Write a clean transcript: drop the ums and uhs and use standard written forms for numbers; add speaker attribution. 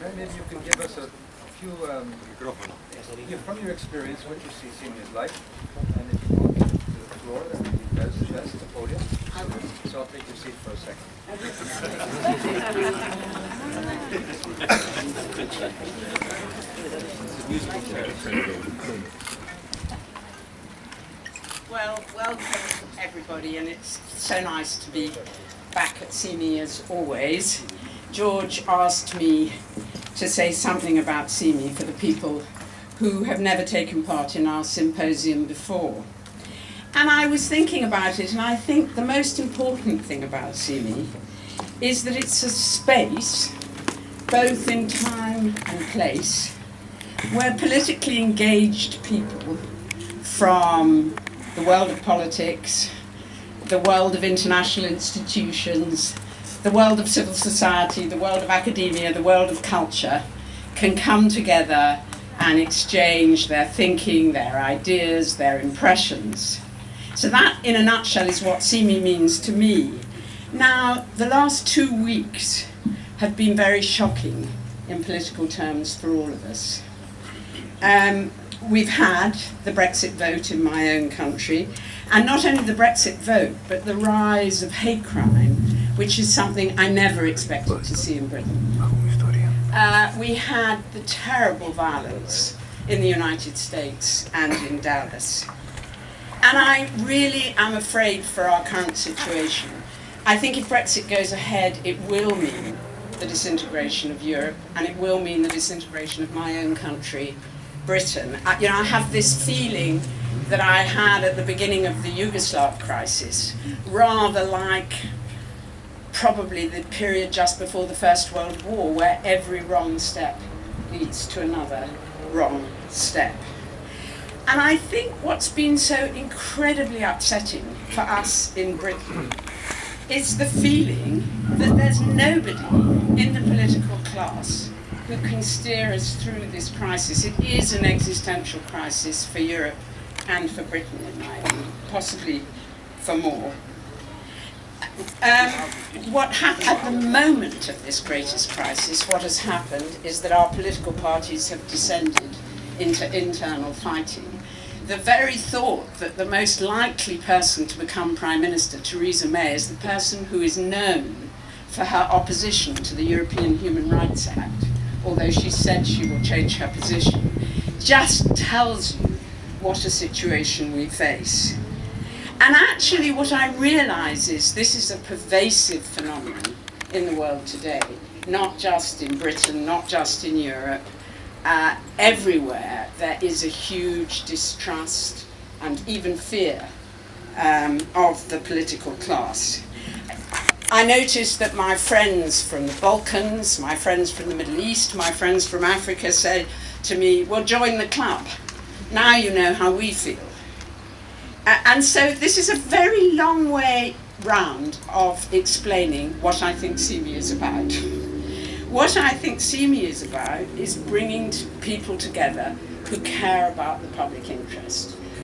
Speaker 1: maybe you can give us a few, from your experience, what you see CIMI is like, and if you walk to the floor, that would be best, the podium. So I'll take your seat for a second.
Speaker 2: Well, welcome everybody, and it's so nice to be back at CIMI as always. George asked me to say something about CIMI for the people who have never taken part in our symposium before. And I was thinking about it, and I think the most important thing about CIMI is that it's a space, both in time and place, where politically engaged people from the world of politics, the world of international institutions, the world of civil society, the world of academia, the world of culture, can come together and exchange their thinking, their ideas, their impressions. So that, in a nutshell, is what CIMI means to me. Now, the last 2 weeks have been very shocking in political terms for all of us. We've had the Brexit vote in my own country, and not only the Brexit vote, but the rise of hate crime, which is something I never expected to see in Britain. We had the terrible violence in the United States and in Dallas. And I really am afraid for our current situation. I think if Brexit goes ahead, it will mean the disintegration of Europe, and it will mean the disintegration of my own country, Britain. I have this feeling that I had at the beginning of the Yugoslav crisis, rather like probably the period just before the First World War, where every wrong step leads to another wrong step. And I think what's been so incredibly upsetting for us in Britain is the feeling that there's nobody in the political class who can steer us through this crisis. It is an existential crisis for Europe and for Britain, in my opinion, possibly for more. What happened at the moment of this greatest crisis, what has happened is that our political parties have descended into internal fighting. The very thought that the most likely person to become Prime Minister, Theresa May, is the person who is known for her opposition to the European Human Rights Act, although she said she will change her position, just tells you what a situation we face. And actually what I realise is this is a pervasive phenomenon in the world today, not just in Britain, not just in Europe. Everywhere there is a huge distrust and even fear of the political class. I noticed that my friends from the Balkans, my friends from the Middle East, my friends from Africa say to me, well, join the club. Now you know how we feel. And so this is a very long way round of explaining what I think CIMI is about. What I think CIMI is about is bringing people together who care about the public interest.